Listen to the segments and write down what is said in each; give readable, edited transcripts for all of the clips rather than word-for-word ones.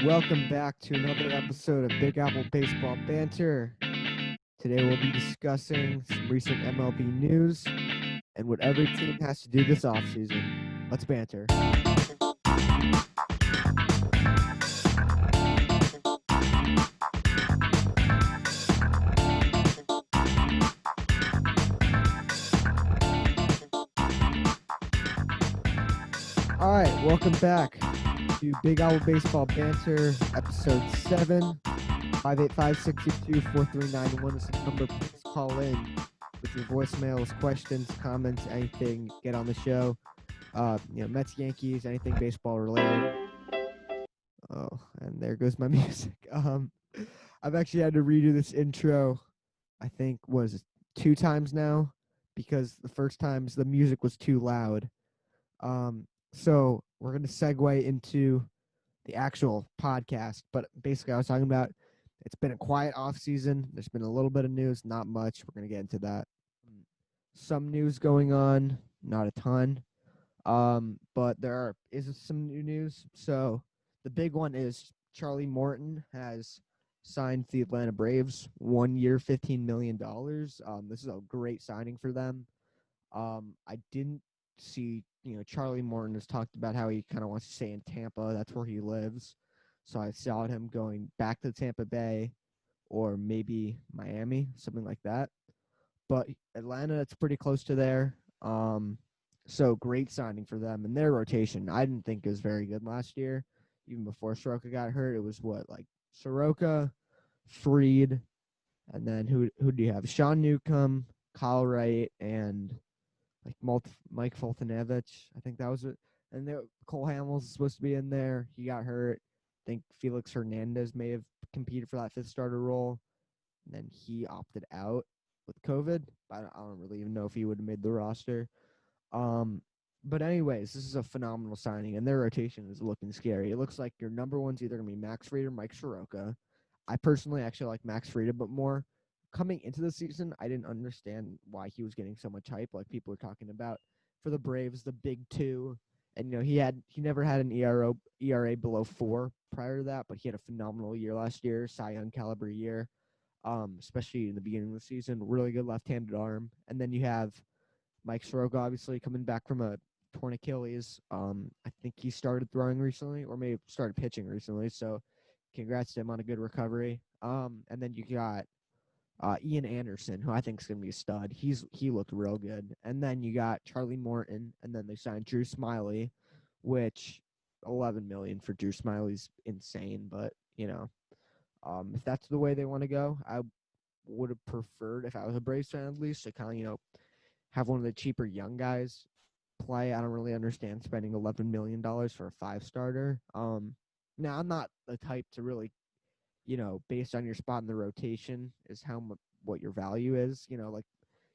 Welcome back to another episode of Big Apple Baseball Banter. Today we'll be discussing some recent MLB news and what every team has to do this offseason. Let's banter. All right, welcome back to Big Apple Baseball Banter, episode 7. 585-622-4391 is the number. Please call in with your voicemails, questions, comments, anything. Get on the show. Mets, Yankees, anything baseball related. Oh, and there goes my music. I've actually had to redo this intro. I think was 2 times now because the first times the music was too loud. So we're gonna segue into the actual podcast. But basically, I was talking about it's been a quiet off season. There's been a little bit of news, not much. We're gonna get into that. Some news going on, not a ton. But there is some new news. So the big one is Charlie Morton has signed the Atlanta Braves 1 year, $15 million. This is a great signing for them. I didn't see, Charlie Morton has talked about how he kind of wants to stay in Tampa. That's where he lives. So I saw him going back to Tampa Bay or maybe Miami, something like that. But Atlanta, it's pretty close to there. So great signing for them. And their rotation, I didn't think it was very good last year. Even before Soroka got hurt, it was like Soroka, Freed, and then who do you have? Sean Newcomb, Kyle Wright, and like Mike Fultonevich. I think that was it. And Cole Hamels is supposed to be in there. He got hurt. I think Felix Hernandez may have competed for that fifth starter role. And then he opted out with COVID. I don't really even know if he would have made the roster. But anyways, this is a phenomenal signing, and their rotation is looking scary. It looks like your number one's either going to be Max Fried or Mike Soroka. I personally actually like Max Fried a bit more. Coming into the season, I didn't understand why he was getting so much hype, like people were talking about for the Braves, the big two. And he never had an ERA below 4 prior to that, but he had a phenomenal year last year, Cy Young caliber year. Especially in the beginning of the season, really good left-handed arm. And then you have Mike Soroka, obviously coming back from a torn Achilles. I think he started throwing recently, or maybe started pitching recently. So, congrats to him on a good recovery. And then you got Ian Anderson, who I think is going to be a stud. He looked real good. And then you got Charlie Morton, and then they signed Drew Smiley, which $11 million for Drew Smiley's insane. But if that's the way they want to go, I would have preferred, if I was a Braves fan at least, to kind of have one of the cheaper young guys play. I don't really understand spending $11 million for a 5-starter. Now I'm not the type to really, based on your spot in the rotation is what your value is. Like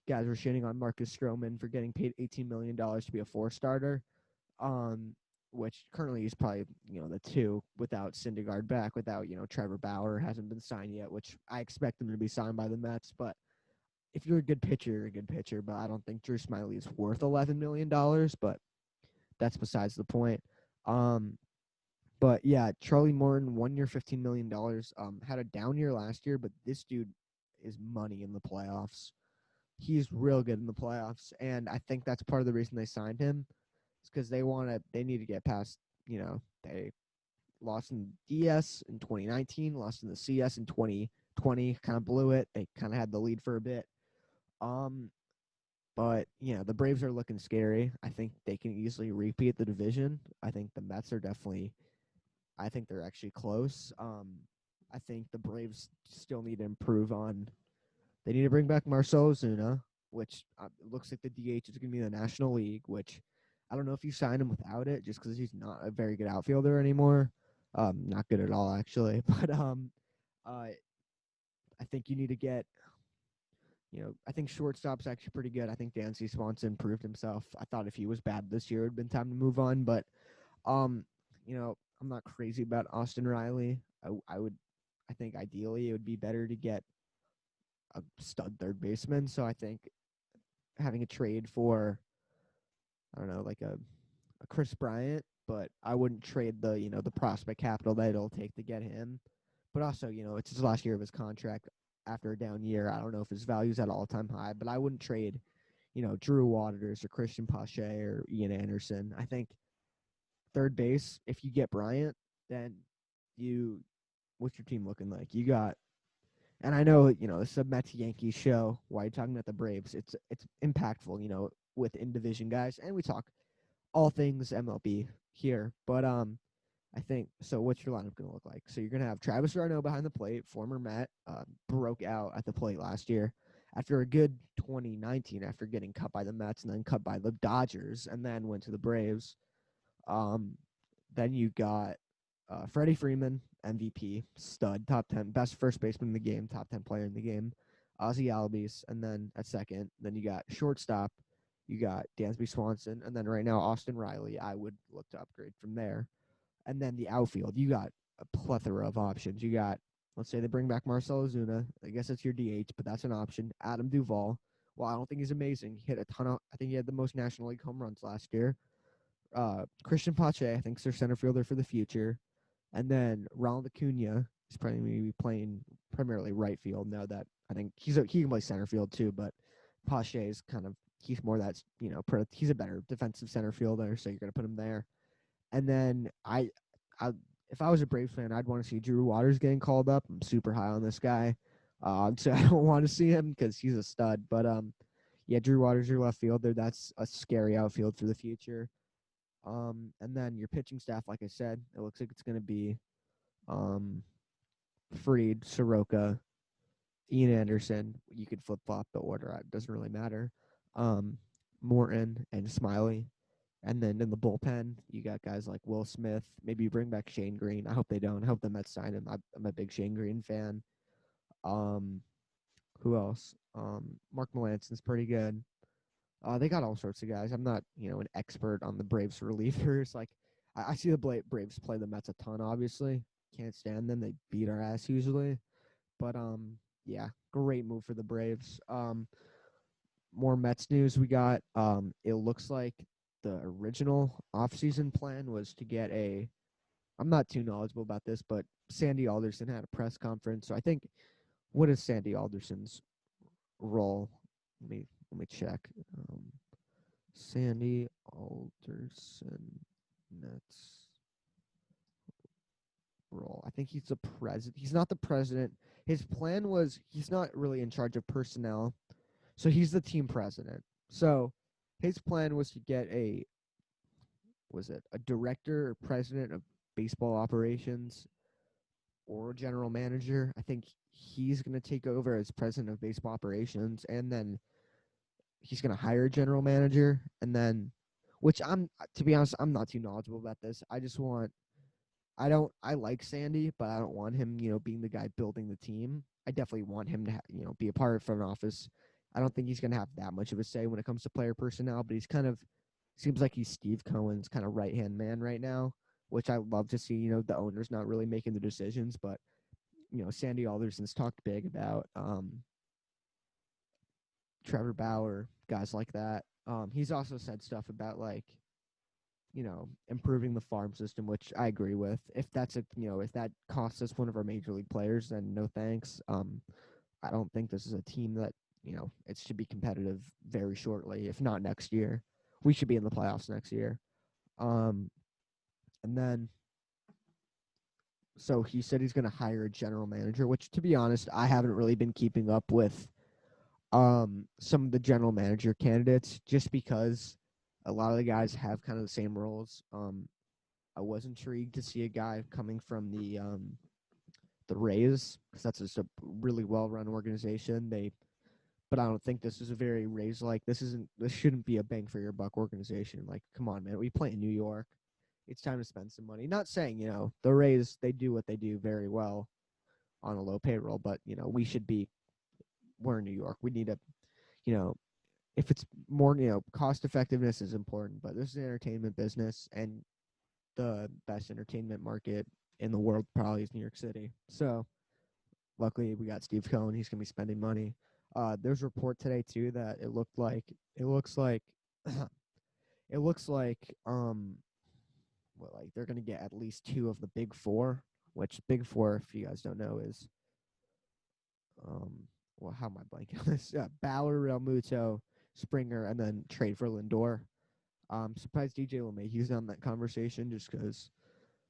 guys were shitting on Marcus Stroman for getting paid $18 million to be a 4-starter. Which currently is probably, the 2 without Syndergaard back, without, Trevor Bauer hasn't been signed yet, which I expect him to be signed by the Mets. But if you're a good pitcher, you're a good pitcher. But I don't think Drew Smiley is worth $11 million, but that's besides the point. But yeah, Charlie Morton, 1 year, $15 million. Had a down year last year, but this dude is money in the playoffs. He's real good in the playoffs, and I think that's part of the reason they signed him. It's because they need to get past, they lost in DS in 2019, lost in the CS in 2020, kind of blew it. They kind of had the lead for a bit. But the Braves are looking scary. I think they can easily repeat the division. I think the Mets are I think they're actually close. I think the Braves still need to improve on. They need to bring back Marcell Ozuna, which looks like the DH is going to be in the National League, which I don't know if you sign him without it, just because he's not a very good outfielder anymore. Not good at all, actually. But I think you need to get. I think shortstop's actually pretty good. I think Dancy Swanson proved himself. I thought if he was bad this year, it would have been time to move on. But, I'm not crazy about Austin Riley. I think ideally it would be better to get a stud third baseman. So I think having a trade for, I don't know, like a Chris Bryant but I wouldn't trade the prospect capital that it'll take to get him. But also, it's his last year of his contract after a down year. I don't know if his value's at all-time high, but I wouldn't trade, Drew Waters or Christian Pache or Ian Anderson. I think third base, if you get Bryant, then what's your team looking like? You got, and I know, this is a Mets Yankees show. Why are you talking about the Braves? It's impactful, with in-division guys, and we talk all things MLB here. But I think so. What's your lineup going to look like? So you're going to have Travis Rano behind the plate. Former Met, broke out at the plate last year after a good 2019, after getting cut by the Mets and then cut by the Dodgers, and then went to the Braves. Then you got Freddie Freeman, MVP, stud, top 10, best first baseman in the game, top 10 player in the game. Ozzie Albies, and then at second, then you got shortstop, you got Dansby Swanson, and then right now Austin Riley. I would look to upgrade from there. And then the outfield, you got a plethora of options. You got, let's say they bring back Marcell Ozuna. I guess it's your DH, but that's an option. Adam Duvall. Well, I don't think he's amazing. He hit a ton of, I think he had the most National League home runs last year. Christian Pache, I think, is their center fielder for the future. And then Ronald Acuna is probably going to be playing primarily right field now that I think he can play center field too, but Pache is he's more that, he's a better defensive center fielder, so you're going to put him there. And then I if I was a Braves fan, I'd want to see Drew Waters getting called up. I'm super high on this guy. So I don't want to see him because he's a stud. But yeah, Drew Waters, your left fielder. That's a scary outfield for the future. And then your pitching staff, like I said, it looks like it's going to be Fried, Soroka, Ian Anderson. You could flip-flop the order. It doesn't really matter. Morton and Smiley. And then in the bullpen, you got guys like Will Smith. Maybe you bring back Shane Green. I hope they don't. I hope the Mets sign him. I'm a big Shane Green fan. Who else? Mark Melanson's pretty good. They got all sorts of guys. I'm not, an expert on the Braves relievers. Like, I see the Braves play the Mets a ton, obviously. Can't stand them. They beat our ass usually. But, yeah, great move for the Braves. More Mets news we got. It looks like the original offseason plan was to get I'm not too knowledgeable about this, but Sandy Alderson had a press conference. So I think, what is Sandy Alderson's role? Let me check. Sandy Alderson Mets role. I think he's the president. He's not the president. His plan was he's not really in charge of personnel. So he's the team president. So his plan was to get a director or president of baseball operations or a general manager. I think he's going to take over as president of baseball operations, and then he's going to hire a general manager, and then, which to be honest, I'm not too knowledgeable about this. I like Sandy, but I don't want him, being the guy building the team. I definitely want him to, be a part of front office. I don't think he's going to have that much of a say when it comes to player personnel, but he's seems like he's Steve Cohen's kind of right-hand man right now, which I love to see. The owner's not really making the decisions, but, Sandy Alderson's talked big about Trevor Bauer, guys like that. He's also said stuff about, improving the farm system, which I agree with. If that's if that costs us one of our major league players, then no thanks. I don't think this is a team that, it should be competitive very shortly, if not next year. We should be in the playoffs next year. And then, so he said he's going to hire a general manager, which, to be honest, I haven't really been keeping up with some of the general manager candidates, just because a lot of the guys have kind of the same roles. I was intrigued to see a guy coming from the Rays, because that's just a really well-run organization. But I don't think this is a very Rays-like. This shouldn't be a bang for your buck organization. Like, come on, man, we play in New York. It's time to spend some money. Not saying, the Rays, they do what they do very well on a low payroll, but, we're in New York. We need if it's more, cost effectiveness is important, but this is an entertainment business, and the best entertainment market in the world probably is New York City. So luckily we got Steve Cohen. He's going to be spending money. There's a report today too that it looks like like they're going to get at least two of the big four, which big four, if you guys don't know, is um, well, how am I blanking on this? Bauer, Real Muto, Springer, and then trade for Lindor. Surprised DJ LeMahieu's on that conversation just because,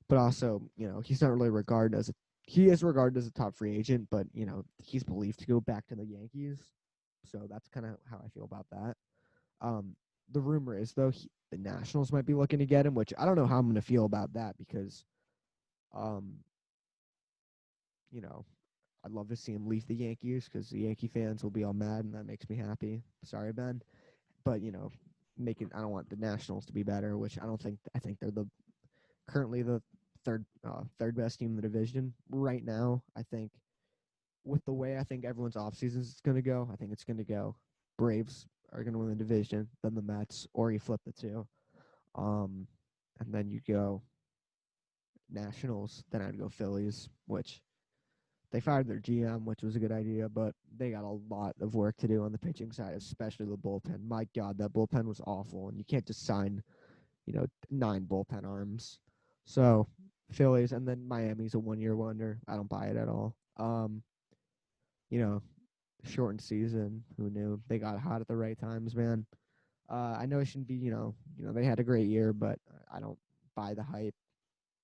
but also, he's not really regarded as he is regarded as a top free agent, but, he's believed to go back to the Yankees. So that's kind of how I feel about that. The rumor is, though, the Nationals might be looking to get him, which I don't know how I'm going to feel about that because, um, you know, I'd love to see him leave the Yankees because the Yankee fans will be all mad, and that makes me happy. Sorry, Ben. But, I don't want the Nationals to be better, which I think they're currently the third best team in the division right now. I think with the way I think everyone's offseason is going to go, I think it's going to go Braves are going to win the division, then the Mets, or you flip the two. And then you go Nationals, then I'd go Phillies, which they fired their GM, which was a good idea, but they got a lot of work to do on the pitching side, especially the bullpen. My God, that bullpen was awful, and you can't just sign, 9 bullpen arms. So Phillies, and then Miami's a 1-year wonder. I don't buy it at all. You know, shortened season. Who knew? They got hot at the right times, man. I know it shouldn't be, they had a great year, but I don't buy the hype.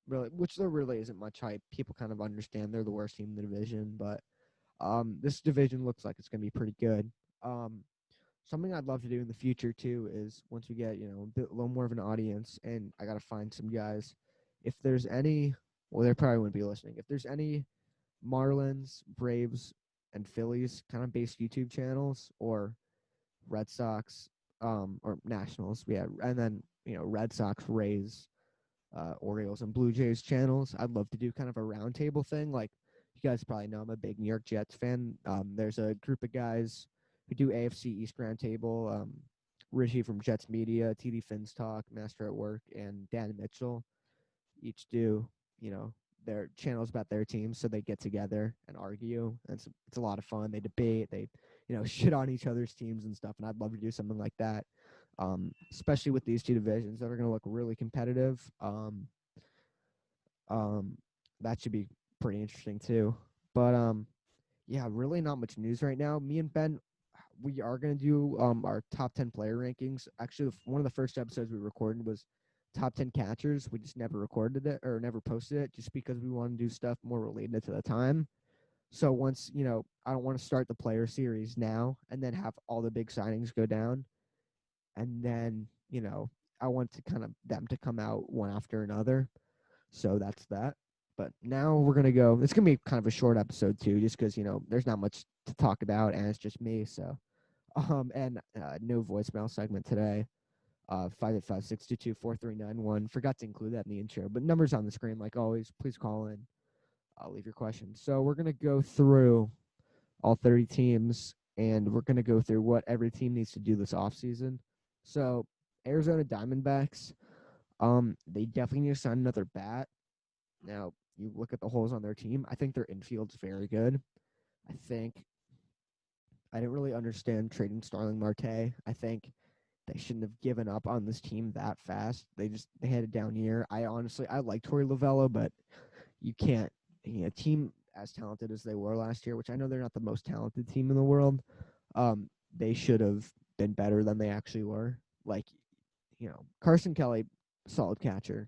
Really, which there really isn't much hype. People kind of understand they're the worst team in the division, but this division looks like it's going to be pretty good. Something I'd love to do in the future too is once we get a little more of an audience, and I got to find some guys. If there's any, well, they probably wouldn't be listening. If there's any Marlins, Braves, and Phillies kind of based YouTube channels, or Red Sox, or Nationals, and then Red Sox, Rays, Orioles, and Blue Jays channels. I'd love to do kind of a roundtable thing. Like you guys probably know, I'm a big New York Jets fan. There's a group of guys who do AFC East roundtable. Richie from Jets Media, TD Finns Talk, Master at Work, and Dan Mitchell each do their channels about their teams, so they get together and argue, and it's a lot of fun. They debate, they shit on each other's teams and stuff, and I'd love to do something like that. Especially with these two divisions that are going to look really competitive. That should be pretty interesting too. But yeah, really not much news right now. Me and Ben, we are going to do our top 10 player rankings. Actually, one of the first episodes we recorded was top 10 catchers. We just never recorded it or never posted it just because we want to do stuff more related to the time. So once, I don't want to start the player series now and then have all the big signings go down. And then, I want to kind of them to come out one after another. So that's that. But now we're going to go. It's going to be kind of a short episode too, just because, there's not much to talk about and it's just me. So, and no voicemail segment today. 585-622-4391. Forgot to include that in the intro, but numbers on the screen, like always. Please call in. I'll leave your questions. So we're going to go through all 30 teams, and we're going to go through what every team needs to do this offseason. So Arizona Diamondbacks, they definitely need to sign another bat. Now, you look at the holes on their team. I think their infield's very good. I didn't really understand trading Starling Marte. I think they shouldn't have given up on this team that fast. They had a down year. I like Torey Lovullo, but you can't, a team as talented as they were last year, which I know they're not the most talented team in the world. They should have been better than they actually were. Like, Carson Kelly, solid catcher,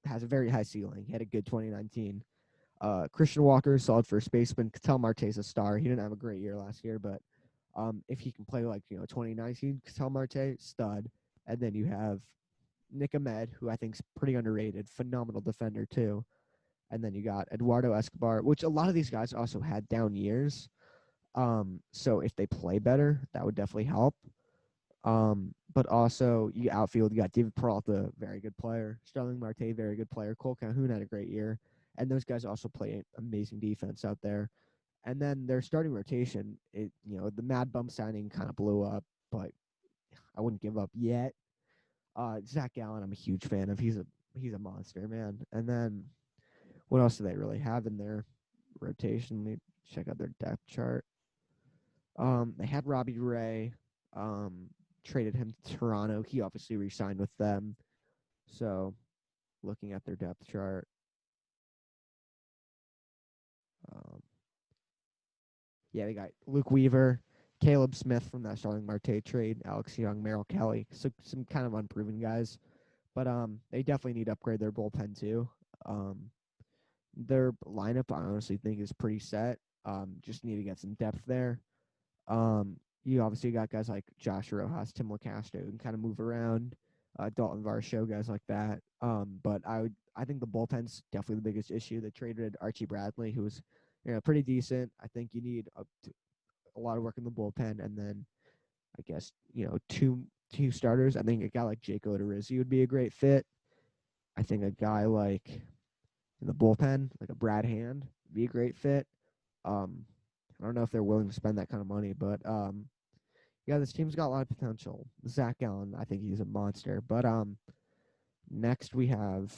has a very high ceiling. He had a good 2019. Christian Walker, solid first baseman. Ketel Marte's a star. He didn't have a great year last year, but if he can play like 2019, Ketel Marte, stud. And then you have Nick Ahmed, who I think is pretty underrated, phenomenal defender too. And then you got Eduardo Escobar, which a lot of these guys also had down years. So if they play better, that would definitely help. But also you outfield, you got David Peralta, very good player. Starling Marte, very good player. Cole Calhoun had a great year. And those guys also play amazing defense out there. And then their starting rotation, the Mad Bum signing kind of blew up, but I wouldn't give up yet. Zach Gallen, I'm a huge fan of. He's a monster, man. And then what else do they really have in their rotation? Let me check out their depth chart. They had Robbie Ray, traded him to Toronto. He obviously re-signed with them. So looking at their depth chart. Um, yeah, they got Luke Weaver, Caleb Smith from that Starling Marte trade, Alex Young, Merrill Kelly. So some kind of unproven guys. But they definitely need to upgrade their bullpen too. Um, their lineup, I honestly think, is pretty set. Just need to get some depth there. You obviously got guys like Josh Rojas, Tim LaCastro, who can kind of move around. Dalton Varsho, guys like that. But I think the bullpen's definitely the biggest issue. They traded Archie Bradley, who was, pretty decent. I think you need a lot of work in the bullpen, and then I guess two starters. I think a guy like Jake Odorizzi would be a great fit. I think a guy like in the bullpen, like a Brad Hand, would be a great fit. Um, I don't know if they're willing to spend that kind of money, but yeah, this team's got a lot of potential. Zach Allen, I think he's a monster. But next we have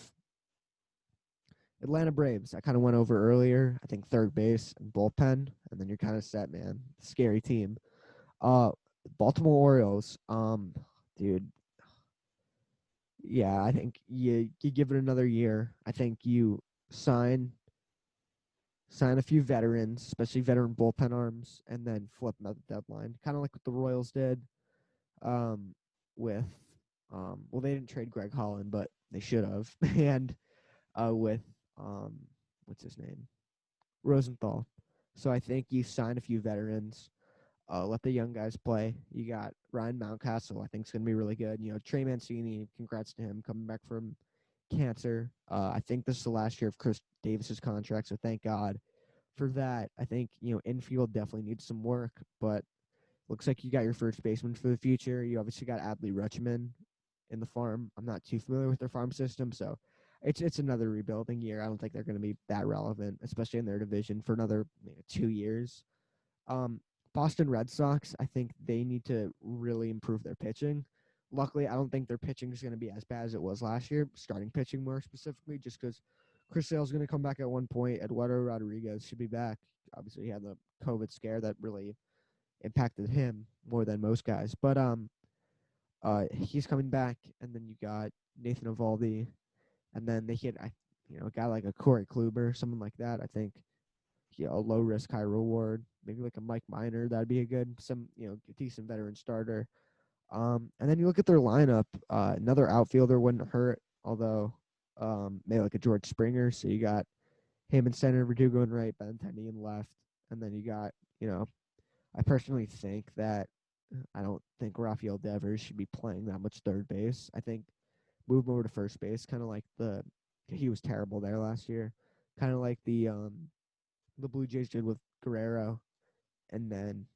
Atlanta Braves. I kind of went over earlier. I think third base and bullpen, and then you're kind of set, man. Scary team. Uh, Baltimore Orioles. Dude, yeah, I think you give it another year. I think you sign a few veterans, especially veteran bullpen arms, and then flip them at the deadline. Kind of like what the Royals did. Um, with well, they didn't trade Greg Holland, but they should have. And with um, what's his name, Rosenthal. So I think you sign a few veterans, let the young guys play. You got Ryan Mountcastle. I think is going to be really good. Trey Mancini. Congrats to him coming back from cancer. I think this is the last year of Chris Davis's contract, so thank God for that. I think infield definitely needs some work, but looks like you got your first baseman for the future. You obviously got Adley Rutschman in the farm. I'm not too familiar with their farm system, so it's another rebuilding year. I don't think they're going to be that relevant, especially in their division, for another 2 years. Um, Boston Red Sox, I think they need to really improve their pitching. Luckily, I don't think their pitching is going to be as bad as it was last year, starting pitching more specifically, just because Chris Sale's going to come back at one point. Eduardo Rodriguez should be back. Obviously, he had the COVID scare that really impacted him more than most guys. But he's coming back, and then you got Nathan Eovaldi, and then they hit a guy like a Corey Kluber, someone like that. I think a low risk, high reward, maybe like a Mike Minor. That'd be a good decent veteran starter. And then you look at their lineup. Another outfielder wouldn't hurt, although maybe like a George Springer. So you got him in center, Verdugo in right, Benintendi in left, and then you got I personally think that I don't think Rafael Devers should be playing that much third base. I think move him over to first base, kind of like he was terrible there last year, kind of like the Blue Jays did with Guerrero, and then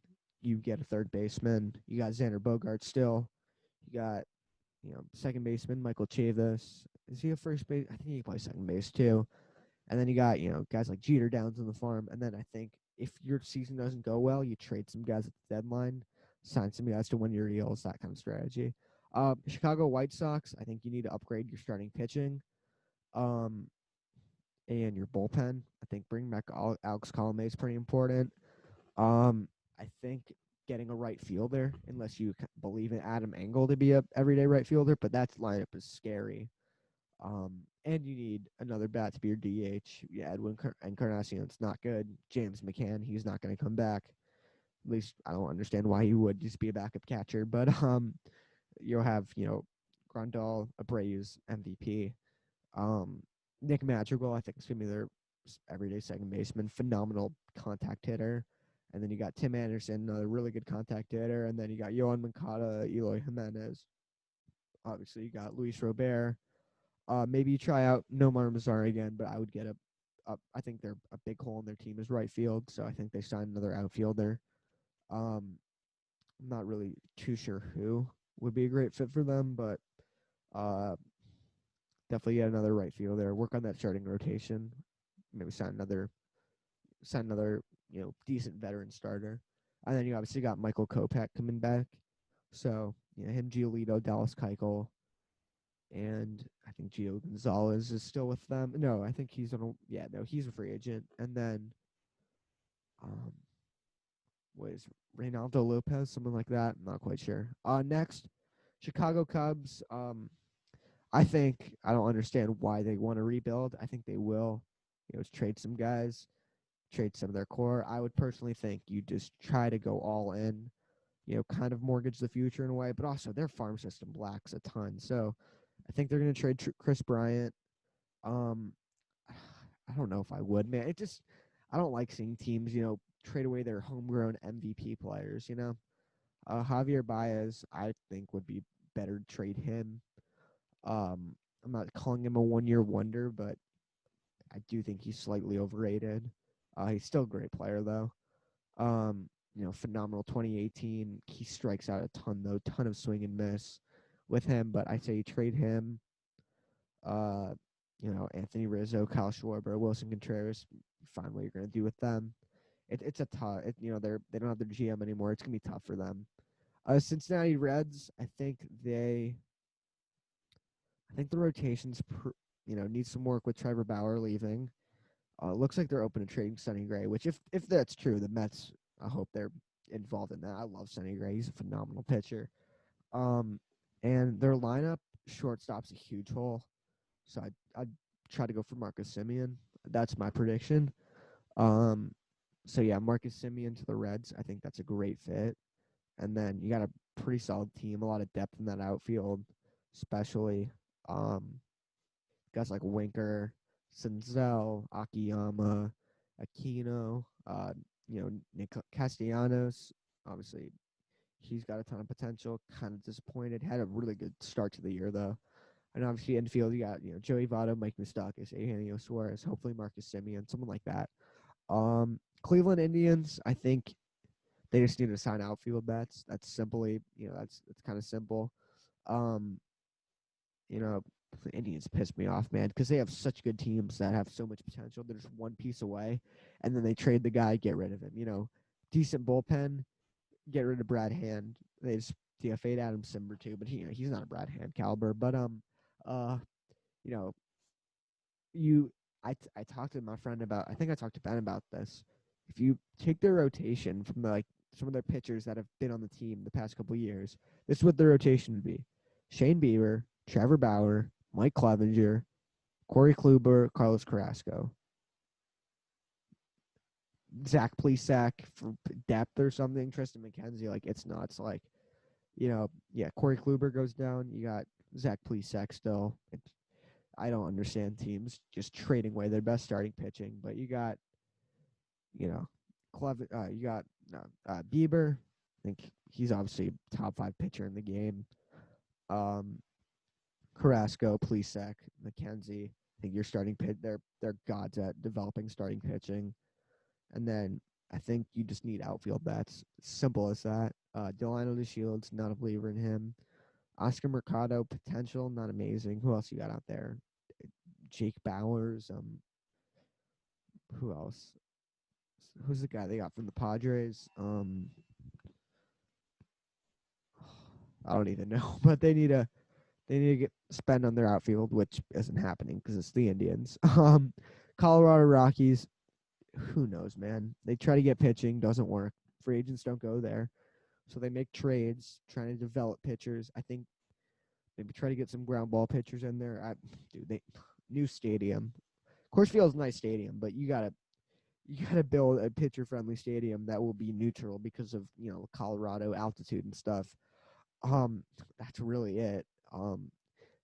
you get a third baseman. You got Xander Bogaerts still. You got second baseman Michael Chavis. Is he a first base? I think he plays second base too. And then you got, guys like Jeter Downs on the farm. And then I think if your season doesn't go well, you trade some guys at the deadline, sign some guys to 1 year deals, that kind of strategy. Chicago White Sox, I think you need to upgrade your starting pitching and your bullpen. I think bringing back Alex Colomé is pretty important. I think getting a right fielder, unless you believe in Adam Engel to be a everyday right fielder, but that lineup is scary. And you need another bat to be your DH. Yeah, Edwin Encarnacion's not good. James McCann, he's not going to come back. At least I don't understand why he would just be a backup catcher. But you'll have Grandal, Abreu's MVP. Um, Nick Madrigal, I think is going to be their everyday second baseman. Phenomenal contact hitter. And then you got Tim Anderson, another really good contact hitter. And then you got Yohan Moncada, Eloy Jimenez. Obviously, you got Luis Robert. Maybe you try out Nomar Mazar again, but I would get I think they're a big hole in their team is right field, so I think they sign another outfielder. I'm not really too sure who would be a great fit for them, but uh, definitely get another right fielder. Work on that starting rotation. Maybe sign another decent veteran starter, and then you obviously got Michael Kopech coming back. So him, Giolito, Dallas Keuchel, and I think Gio Gonzalez is still with them. No, I think he's he's a free agent. And then um what is Reynaldo Lopez, someone like that? I'm not quite sure. Next, Chicago Cubs. I don't understand why they want to rebuild. I think they will, trade some guys, trade some of their core. I would personally think you just try to go all in, kind of mortgage the future in a way, but also their farm system lacks a ton. So I think they're going to trade Chris Bryant. Um, I don't know if I would, man. I don't like seeing teams, trade away their homegrown MVP players, Javier Baez, I think would be better to trade him. I'm not calling him a 1-year wonder, but I do think he's slightly overrated. He's still a great player though. Phenomenal 2018. He strikes out a ton though, ton of swing and miss with him, but I say you trade him. Uh, Anthony Rizzo, Kyle Schwarber, Wilson Contreras. Find what you're gonna do with them. It's a tough. They don't have their GM anymore. It's gonna be tough for them. Cincinnati Reds. I think the rotations, need some work with Trevor Bauer leaving. Looks like they're open to trading Sonny Gray, which if that's true, the Mets, I hope they're involved in that. I love Sonny Gray. He's a phenomenal pitcher. Um, and their lineup, shortstop's a huge hole. So I'd try to go for Marcus Semien. That's my prediction. Um, so yeah, Marcus Semien to the Reds. I think that's a great fit. And then you got a pretty solid team, a lot of depth in that outfield, especially. Um, Guys like Winker, Senzel, Akiyama, Aquino, Nick Castellanos. Obviously, he's got a ton of potential. Kind of disappointed. Had a really good start to the year, though. And obviously, infield, you got, Joey Votto, Mike Moustakas, Eugenio Suarez, hopefully Marcus Semien, someone like that. Cleveland Indians, I think they just need to sign outfield bats. That's simply, that's kind of simple. Um, you know, the Indians piss me off, man, because they have such good teams that have so much potential. They're just one piece away, and then they trade the guy, get rid of him. Decent bullpen, get rid of Brad Hand. They just DFA'd Adam Simber too, but he's not a Brad Hand caliber. But you know, I talked to my friend about. I think I talked to Ben about this. If you take their rotation from some of their pitchers that have been on the team the past couple of years, this is what their rotation would be: Shane Bieber, Trevor Bauer, Mike Clevenger, Corey Kluber, Carlos Carrasco, Zach Plesac for depth or something. Tristan McKenzie, it's nuts. Corey Kluber goes down. You got Zach Plesac still. I don't understand teams just trading away their best starting pitching, but you got, you got Bieber. I think he's obviously a top 5 pitcher in the game. Carrasco, Plesac, McKenzie. I think you're starting pitch. They're gods at developing starting pitching, and then I think you just need outfield bats. Simple as that. Delano DeShields, not a believer in him. Oscar Mercado, potential, not amazing. Who else you got out there? Jake Bowers. Who else? Who's the guy they got from the Padres? I don't even know, but they need to spend on their outfield, which isn't happening because it's the Indians. Colorado Rockies. Who knows, man? They try to get pitching, doesn't work. Free agents don't go there, so they make trades trying to develop pitchers. I think maybe try to get some ground ball pitchers in there. New stadium. Coors Field's a nice stadium, but you gotta build a pitcher friendly stadium that will be neutral because of Colorado altitude and stuff. That's really it.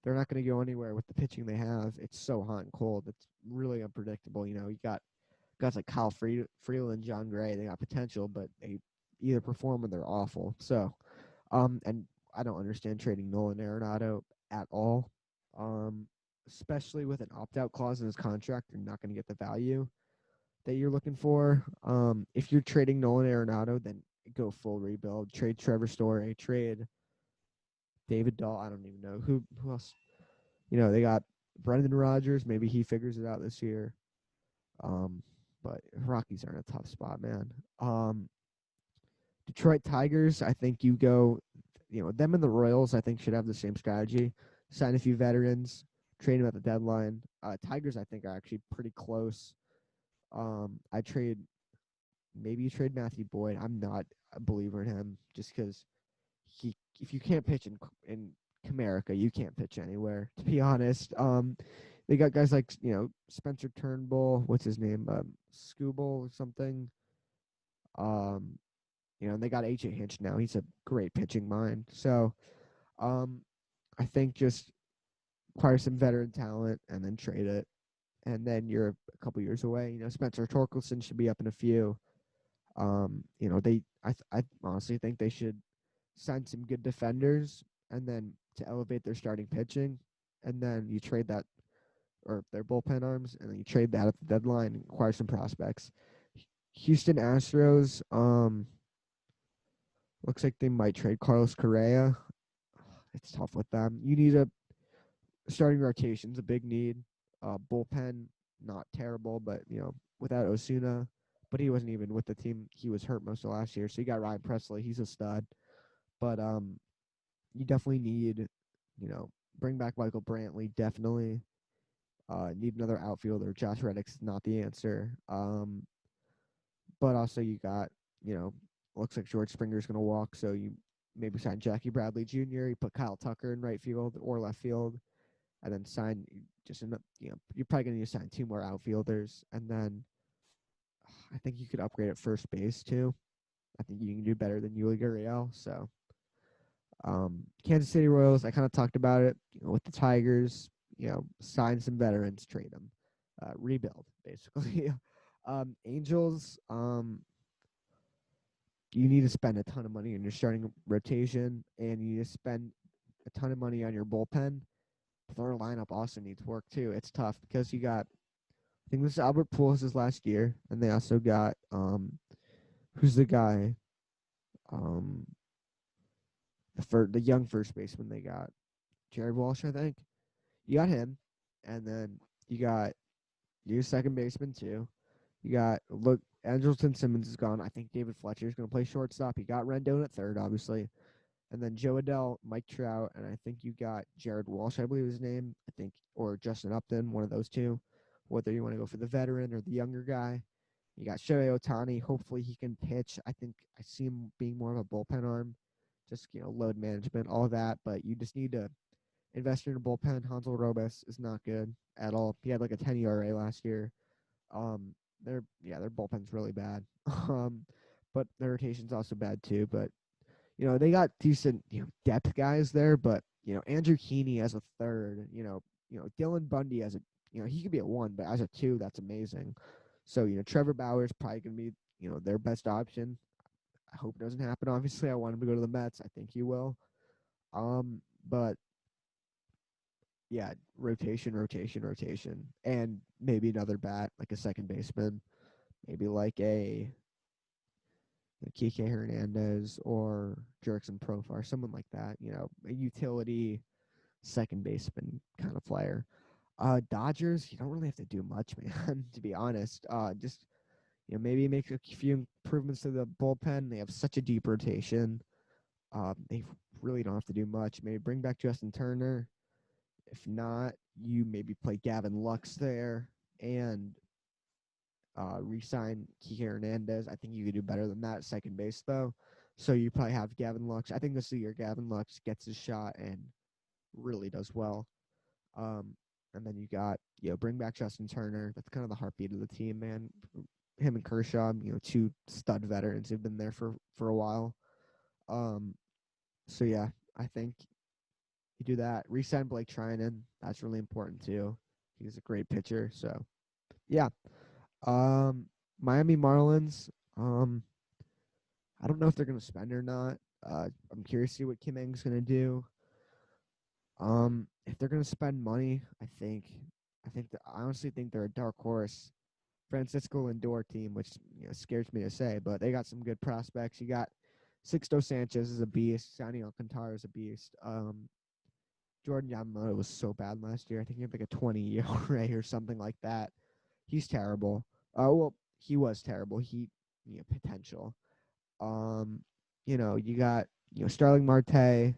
They're not going to go anywhere with the pitching they have. It's so hot and cold. It's really unpredictable. You got guys like Kyle Freeland, John Gray. They got potential, but they either perform or they're awful. So, and I don't understand trading Nolan Arenado at all. Especially with an opt-out clause in his contract, you're not going to get the value that you're looking for. If you're trading Nolan Arenado, then go full rebuild. Trade Trevor Story. Trade David Dahl. I don't even know who else. They got Brendan Rodgers. Maybe he figures it out this year. But Rockies are in a tough spot, man. Detroit Tigers. I think you go. Them and the Royals. I think should have the same strategy. Sign a few veterans. Trade them at the deadline. Tigers. I think are actually pretty close. Maybe you trade Matthew Boyd. I'm not a believer in him just because if you can't pitch in Comerica, you can't pitch anywhere, to be honest. They got guys like Spencer Turnbull, what's his name, Scooble or something. Um, and they got AJ Hinch now. He's a great pitching mind. So, I think just acquire some veteran talent and then trade it, and then you're a couple years away. Spencer Torkelson should be up in a few. I honestly think they should sign some good defenders, and then to elevate their starting pitching, and then you trade that or their bullpen arms, and then you trade that at the deadline and acquire some prospects. Houston Astros, looks like they might trade Carlos Correa. It's tough with them. You need a starting rotation's a big need. Bullpen, not terrible, but without Osuna, but he wasn't even with the team. He was hurt most of last year. So you got Ryan Presley. He's a stud. But you definitely need, bring back Michael Brantley. Definitely need another outfielder. Josh Reddick's not the answer. But also you got, looks like George Springer's going to walk. So you maybe sign Jackie Bradley Jr. You put Kyle Tucker in right field or left field. And then sign you're probably going to need to sign 2 more outfielders. And then I think you could upgrade at first base too. I think you can do better than Yuli Gurriel. So Kansas City Royals, I kind of talked about it with the Tigers. Sign some veterans, trade them, rebuild basically. Angels, you need to spend a ton of money on your starting rotation, and you need to spend a ton of money on your bullpen. Their lineup also needs work too. It's tough because you got, I think this is Albert Pujols' last year, and they also got who's the guy, the young first baseman they got, Jared Walsh, I think. You got him, and then you got your second baseman too. You got Andrelton Simmons is gone. I think David Fletcher is going to play shortstop. You got Rendon at third, obviously. And then Joe Adell, Mike Trout, and I think you got Jared Walsh, I believe his name, I think, or Justin Upton, one of those two. Whether you want to go for the veteran or the younger guy. You got Shohei Ohtani. Hopefully he can pitch. I think I see him being more of a bullpen arm, just, load management, all that. But you just need to invest in a bullpen. Hansel Robles is not good at all. He had like a 10 ERA last year. Their bullpen's really bad. But their rotation's also bad too. But they got decent, depth guys there, but Andrew Heaney as a third, Dylan Bundy as a, he could be a 1, but as a 2, that's amazing. So Trevor Bauer's probably gonna be, their best option. I hope it doesn't happen. Obviously, I want him to go to the Mets. I think he will. But yeah, rotation, and maybe another bat, like a second baseman, maybe like a Kike Hernandez or Jurickson Profar, someone like that, a utility second baseman kind of player. Dodgers, you don't really have to do much, man, to be honest. Just, maybe make a few improvements to the bullpen. They have such a deep rotation. They really don't have to do much. Maybe bring back Justin Turner. If not, you maybe play Gavin Lux there and re-sign Kike Hernandez. I think you could do better than that at second base, though. So you probably have Gavin Lux. I think this is the year Gavin Lux gets his shot and really does well. And then you got, bring back Justin Turner. That's kind of the heartbeat of the team, man. Him and Kershaw, 2 stud veterans who've been there for a while. So yeah, I think you do that. Re-sign Blake Trinan. That's really important too. He's a great pitcher. So yeah. Miami Marlins. I don't know if they're gonna spend or not. I'm curious to see what Kim Ng's gonna do. If they're gonna spend money, I honestly think they're a dark horse. Francisco Lindor team, which scares me to say, but they got some good prospects. You got Sixto Sanchez is a beast. Sandy Alcantara is a beast. Jordan Yamamoto was so bad last year. I think he had like a 20 ERA or something like that. He's terrible. Well, he was terrible. He potential. You got Starling Marte,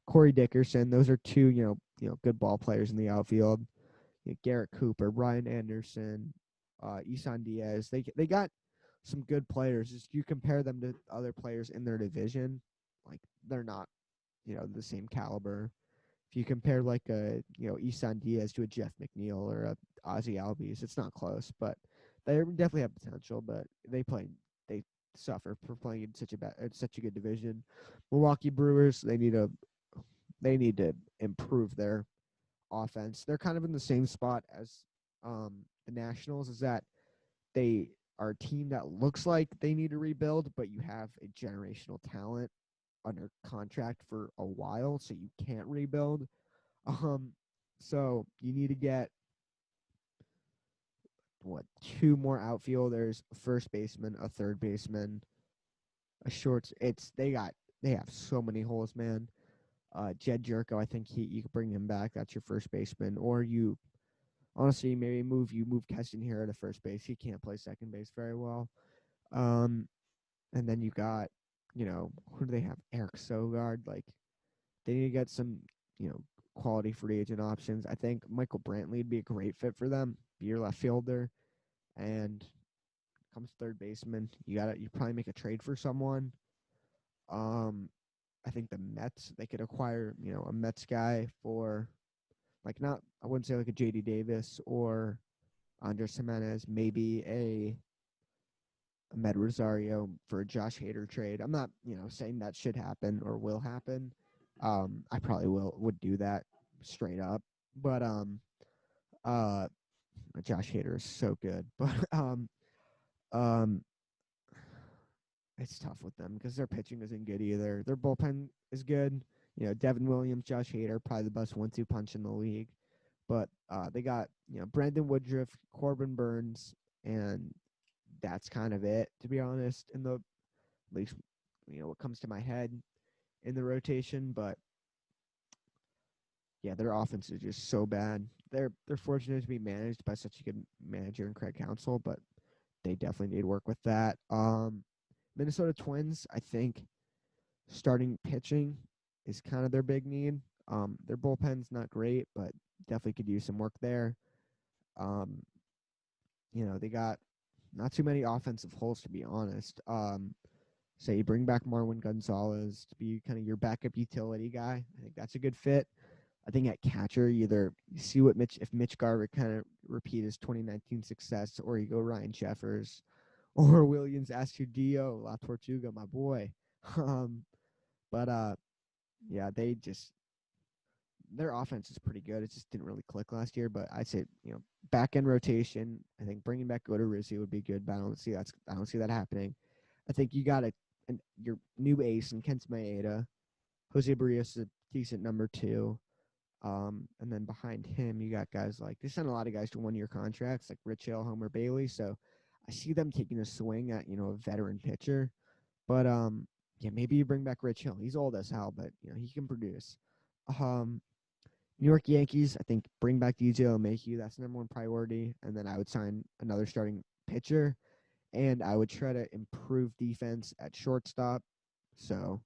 Corey Dickerson. Those are 2 good ball players in the outfield. Garrett Cooper, Brian Anderson, Isan Diaz. They got some good players. Just you compare them to other players in their division, like they're not the same caliber. if you compare like a Isan Diaz to a Jeff McNeil or a Ozzy Albies, it's not close, but they definitely have potential. But they suffer for playing in such a good division. Milwaukee Brewers, they need to improve their offense. They're kind of in the same spot as the Nationals, is that they are a team that looks like they need to rebuild, but you have a generational talent under contract for a while, so you can't rebuild. Um, so you need to get two more outfielders, a first baseman, a third baseman, a shorts. They have so many holes, man. Jed Jerko, I think you could bring him back. That's your first baseman, or you honestly maybe move Keston here to first base. He can't play second base very well. And then you got, who do they have? Eric Sogard. Like, they need to get some, quality free agent options. I think Michael Brantley would be a great fit for them. Be your left fielder, and comes third baseman. You probably make a trade for someone. I think the Mets, they could acquire, a Mets guy for like, not, I wouldn't say like a JD Davis or Andres Jimenez, maybe a Med Rosario for a Josh Hader trade. I'm not, saying that should happen or will happen. I probably would do that straight up. But uh Josh Hader is so good. But um it's tough with them because their pitching isn't good either. Their bullpen is good. Devin Williams, Josh Hader, probably the best 1-2 punch in the league. But they got, Brandon Woodruff, Corbin Burns, and that's kind of it, to be honest, in the at least, what comes to my head in the rotation. But yeah, their offense is just so bad. They're fortunate to be managed by such a good manager in Craig Counsell, but they definitely need to work with that. Minnesota Twins, I think starting pitching is kind of their big need. Their bullpen's not great, but definitely could use some work there. Um, they got not too many offensive holes, to be honest. So you bring back Marwin Gonzalez to be kind of your backup utility guy. I think that's a good fit. I think at catcher, you see if Mitch Garver kind of repeat his 2019 success, or you go Ryan Jeffers, or Williams Astudillo, La Tortuga, my boy. But yeah, their offense is pretty good. It just didn't really click last year. But I'd say, back end rotation. I think bringing back Odorizzi would be good, but I don't see that happening. I think you got your new ace in Kent Maeda. Jose Barrios is a decent number 2. And then behind him, you got guys like, they sent a lot of guys to 1-year contracts, like Rich Hill, Homer Bailey. So I see them taking a swing at, a veteran pitcher. But yeah, maybe you bring back Rich Hill. He's old as hell, but he can produce. New York Yankees, I think bring back DJ LeMahieu. That's the number one priority. And then I would sign another starting pitcher, and I would try to improve defense at shortstop. So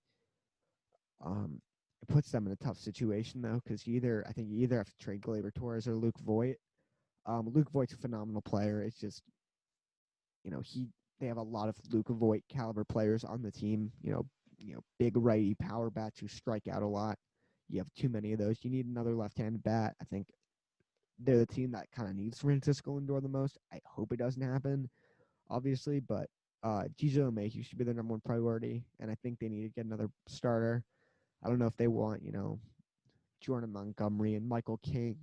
it puts them in a tough situation, though, because I think you either have to trade Gleyber Torres or Luke Voigt. Luke Voigt's a phenomenal player. It's just, they have a lot of Luke Voigt caliber players on the team. Big righty power bats who strike out a lot. You have too many of those. You need another left-handed bat. I think they're the team that kind of needs Francisco Lindor the most. I hope it doesn't happen, obviously, but DJ LeMahieu should be their number one priority, and I think they need to get another starter. I don't know if they want, Jordan Montgomery and Michael King,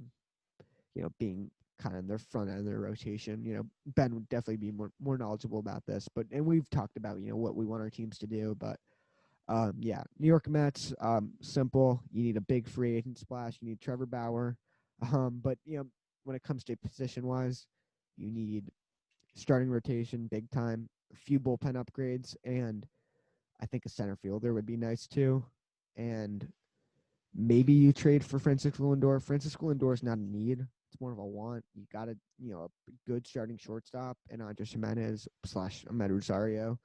being kind of in their front end of their rotation. Ben would definitely be more knowledgeable about this, and we've talked about, what we want our teams to do, but yeah, New York Mets, simple. You need a big free agent splash. You need Trevor Bauer. But, when it comes to position-wise, you need starting rotation, big time, a few bullpen upgrades, and I think a center fielder would be nice too. And maybe you trade for Francisco Lindor. Francisco Lindor is not a need. It's more of a want. You got a good starting shortstop and Andres Jimenez / Amed Rosario.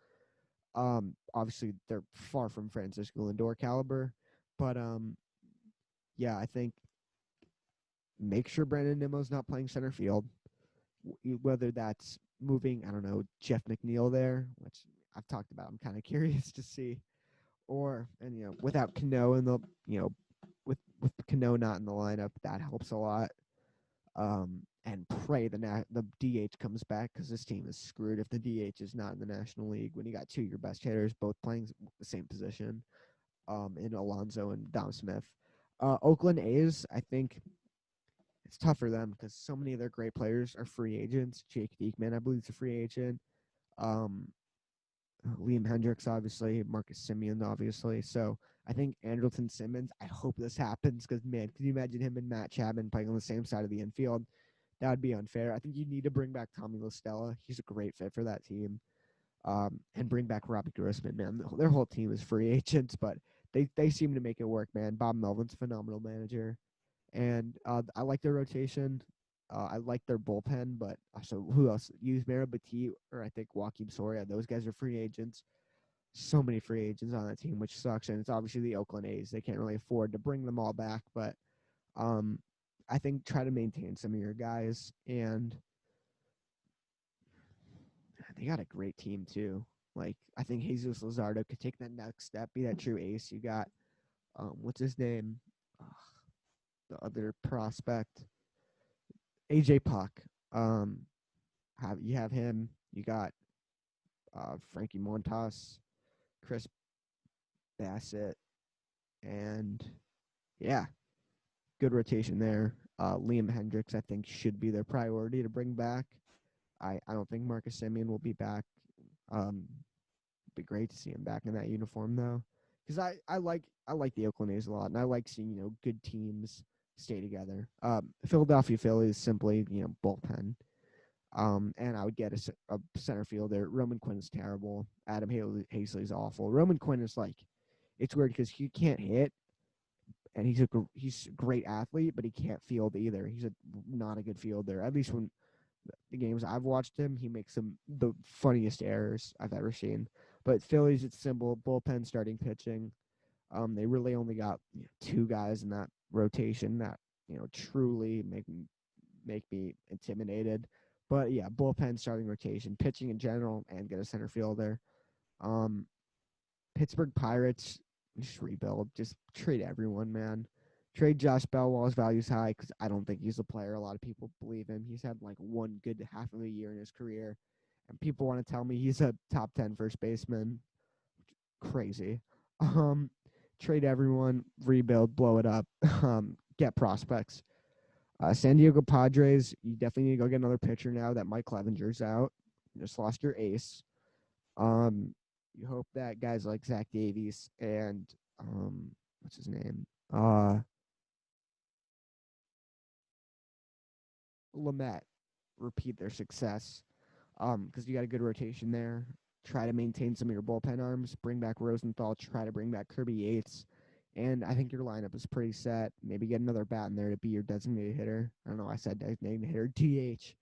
Obviously they're far from Francisco Lindor caliber, but yeah, I think make sure Brandon Nimmo's not playing center field, whether that's moving, I don't know, Jeff McNeil there, which I've talked about. I'm kind of curious to see, and without Cano in the, with with Cano not in the lineup, that helps a lot. And pray the DH comes back because this team is screwed if the DH is not in the National League when you got two of your best hitters both playing the same position, in Alonso and Dom Smith. Oakland A's, I think it's tough for them because so many of their great players are free agents. Jake Diekman, I believe, is a free agent. Um, Liam Hendricks, obviously. Marcus Semien, obviously. So I think Andrelton Simmons, I hope this happens because, man, can you imagine him and Matt Chapman playing on the same side of the infield? That would be unfair. I think you need to bring back Tommy La Stella. He's a great fit for that team. And bring back Robbie Grossman, man. Their whole team is free agents, but they seem to make it work, man. Bob Melvin's a phenomenal manager. And I like their rotation. I like their bullpen, but so who else? Yusmeiro Petit or I think Joaquin Soria. Those guys are free agents. So many free agents on that team, which sucks. And it's obviously the Oakland A's. They can't really afford to bring them all back, but um, I think try to maintain some of your guys. And they got a great team too. Like I think Jesus Luzardo could take that next step, be that true ace. You got what's his name? The other prospect, AJ Puck. Um, you have him. You got Frankie Montas, Chris Bassett, and yeah, good rotation there. Liam Hendricks, I think, should be their priority to bring back. I don't think Marcus Semien will be back. It'd be great to see him back in that uniform though, because I like the Oakland A's a lot, and I like seeing good teams stay together. Philadelphia Phillies simply bullpen. And I would get a center fielder. Roman Quinn is terrible. Adam Hazley is awful. Roman Quinn is like, it's weird because he can't hit, and he's a great athlete, but he can't field either. He's not a good fielder. At least when the games I've watched him, he makes the funniest errors I've ever seen. But Phillies, it's simple: bullpen, starting pitching. They really only got two guys in that rotation that truly make me intimidated. But yeah, bullpen, starting rotation, pitching in general, and get a center fielder. Um, Pittsburgh Pirates, just rebuild, just trade everyone, man. Trade Josh Bell while his value's high because I don't think he's a player. A lot of people believe him. He's had like one good half of a year in his career, and people want to tell me he's a top 10 first baseman. Crazy. Um, Trade everyone, rebuild, blow it up, get prospects. San Diego Padres, you definitely need to go get another pitcher now that Mike Clevenger's out. You just lost your ace. You hope that guys like Zach Davies and what's his name? Lamet repeat their success. Because you got a good rotation there. Try to maintain some of your bullpen arms. Bring back Rosenthal. Try to bring back Kirby Yates. And I think your lineup is pretty set. Maybe get another bat in there to be your designated hitter. I don't know. I said designated hitter. DH.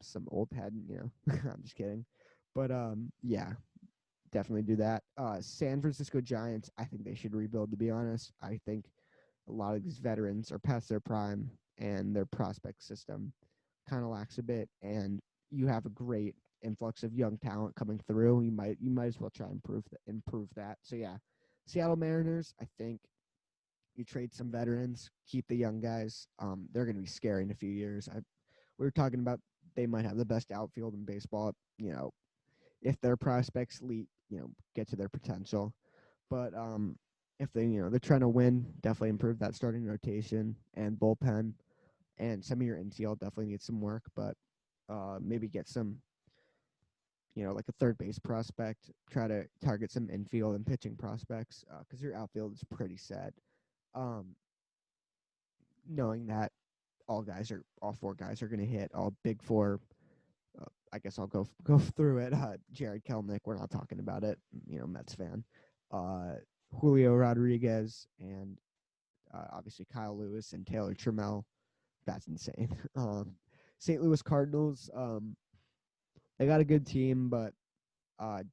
Some old head. I'm just kidding. But yeah, definitely do that. San Francisco Giants. I think they should rebuild. To be honest, I think a lot of these veterans are past their prime, and their prospect system kind of lacks a bit. And you have a great influx of young talent coming through. You might as well try and improve that. So yeah, Seattle Mariners. I think you trade some veterans, keep the young guys. They're going to be scary in a few years. We were talking about they might have the best outfield in baseball. If their prospects get to their potential, but if they're trying to win, definitely improve that starting rotation and bullpen, and some of your infield definitely needs some work, but maybe get some like a third base prospect. Try to target some infield and pitching prospects because your outfield is pretty set. Knowing that all four guys are going to hit, all big four. I guess I'll go through it. Jared Kelnick, we're not talking about it. Mets fan. Julio Rodriguez and obviously Kyle Lewis and Taylor Trammell. That's insane. St. Louis Cardinals. They got a good team, but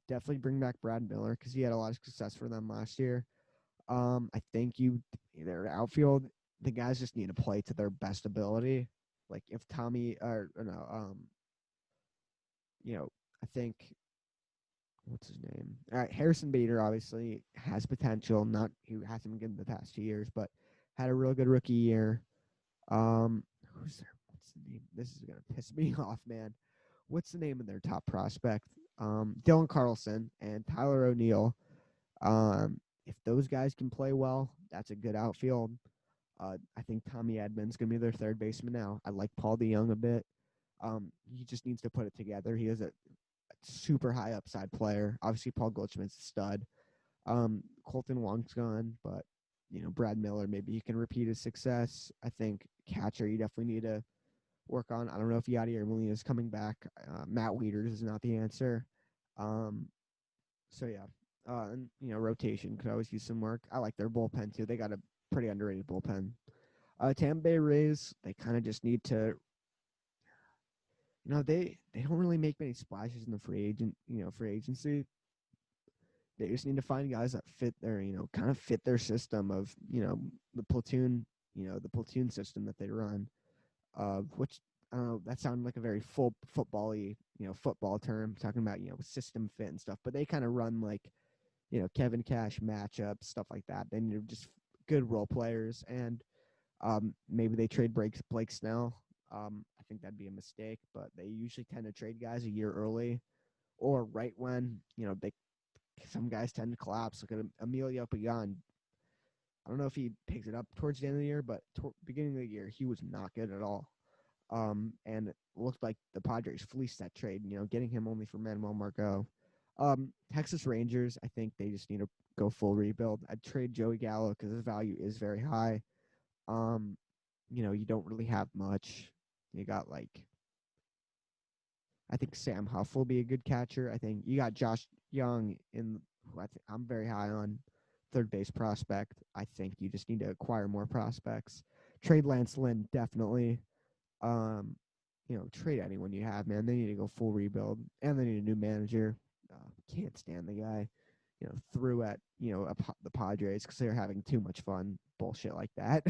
definitely bring back Brad Miller because he had a lot of success for them last year. I think their outfield, the guys just need to play to their best ability. Like if Tommy or no, I think what's his name? All right, Harrison Bader obviously has potential. Not he hasn't been good in the past 2 years, but had a real good rookie year. Who's there? What's the name? This is gonna piss me off, man. What's the name of their top prospect? Dylan Carlson and Tyler O'Neill. If those guys can play well, that's a good outfield. I think Tommy Edmonds gonna be their third baseman now. I like Paul DeYoung a bit. He just needs to put it together. He is a super high upside player. Obviously, Paul Goldschmidt's a stud. Colton Wong's gone, but Brad Miller, maybe he can repeat his success. I think catcher, you definitely need to work on. I don't know if Yadier Molina is coming back. Matt Wieters is not the answer. So yeah, and rotation could always use some work. I like their bullpen too. They got a pretty underrated bullpen. Tampa Bay Rays, they kind of just need to. They don't really make many splashes in the free agency. They just need to find guys that fit their, kind of fit their system of, the platoon, the platoon system that they run. Which I don't know, that sounded like a very full football-y, football term, talking about, system fit and stuff. But they kind of run like, Kevin Cash matchups, stuff like that. They need just good role players, and maybe they trade Blake Snell. I think that'd be a mistake, but they usually tend to trade guys a year early or right when, some guys tend to collapse. Look at Emilio Pagan. I don't know if he picks it up towards the end of the year, but beginning of the year, he was not good at all. And it looked like the Padres fleeced that trade, getting him only for Manuel Margot. Texas Rangers, I think they just need to go full rebuild. I'd trade Joey Gallo because his value is very high. You don't really have much. You got I think Sam Huff will be a good catcher. I think you got Josh Young who I'm very high on, third base prospect. I think you just need to acquire more prospects. Trade Lance Lynn, definitely. Trade anyone you have, man. They need to go full rebuild, and they need a new manager. Can't stand the guy, threw at, the Padres because they're having too much fun. Bullshit like that.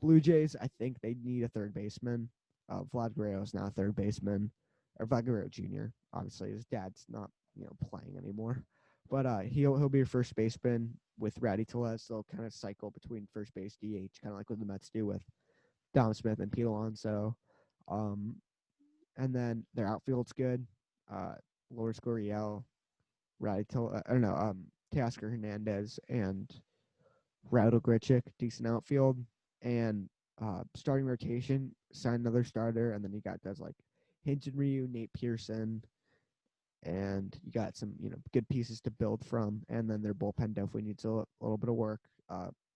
Blue Jays, I think they need a third baseman. Vlad Guerrero is now a third baseman, or Vlad Guerrero Jr. Obviously, his dad's not, playing anymore. But he'll be your first baseman with Rowdy Tellez. They'll kind of cycle between first base, DH, kind of like what the Mets do with Dom Smith and Pete Alonso. And then their outfield's good. Lourdes Gurriel, Teoscar Hernandez, and Raul Grichuk, decent outfield. And starting rotation, sign another starter, and then you got guys like Hinton Ryu, Nate Pearson, and you got some, good pieces to build from. And then their bullpen definitely needs a little bit of work.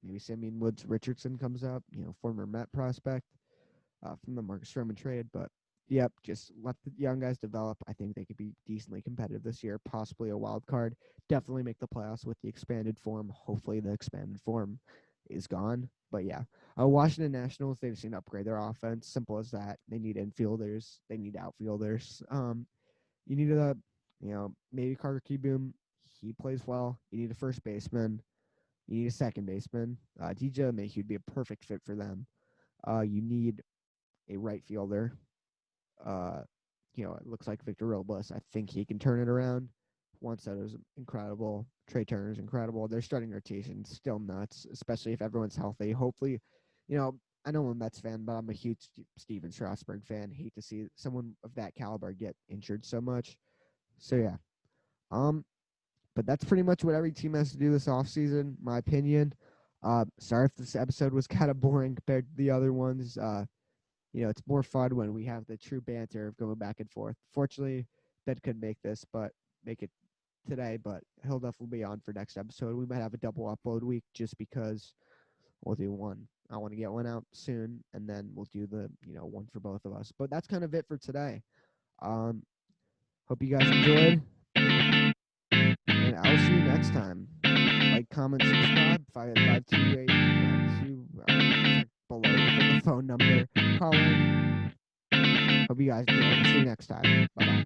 Maybe Simeon Woods Richardson comes up, former Met prospect from the Marcus Stroman trade. But, yep, just let the young guys develop. I think they could be decently competitive this year, possibly a wild card. Definitely make the playoffs with the expanded form. Hopefully the expanded form is gone. But, yeah, Washington Nationals, they just need to upgrade their offense. Simple as that. They need infielders. They need outfielders. You need maybe Carter Kieboom. He plays well. You need a first baseman. You need a second baseman. DJ LeMahieu would be a perfect fit for them. You need a right fielder. It looks like Victor Robles. I think he can turn it around. Juan Soto's incredible. Trey Turner's incredible. Their starting rotation still nuts, especially if everyone's healthy. Hopefully, I know I'm a Mets fan, but I'm a huge Steven Strasburg fan. Hate to see someone of that caliber get injured so much. So yeah. But that's pretty much what every team has to do this offseason, my opinion. Sorry if this episode was kind of boring compared to the other ones. It's more fun when we have the true banter of going back and forth. Fortunately, Ben couldn't make it today, but he'll definitely be on for next episode. We might have a double upload week just because we'll do one. I want to get one out soon, and then we'll do the, one for both of us. But that's kind of it for today. Hope you guys enjoyed, and I'll see you next time. Like, comment, subscribe, 52892, below the phone number. Call in. Hope you guys enjoy. See you next time. Bye-bye.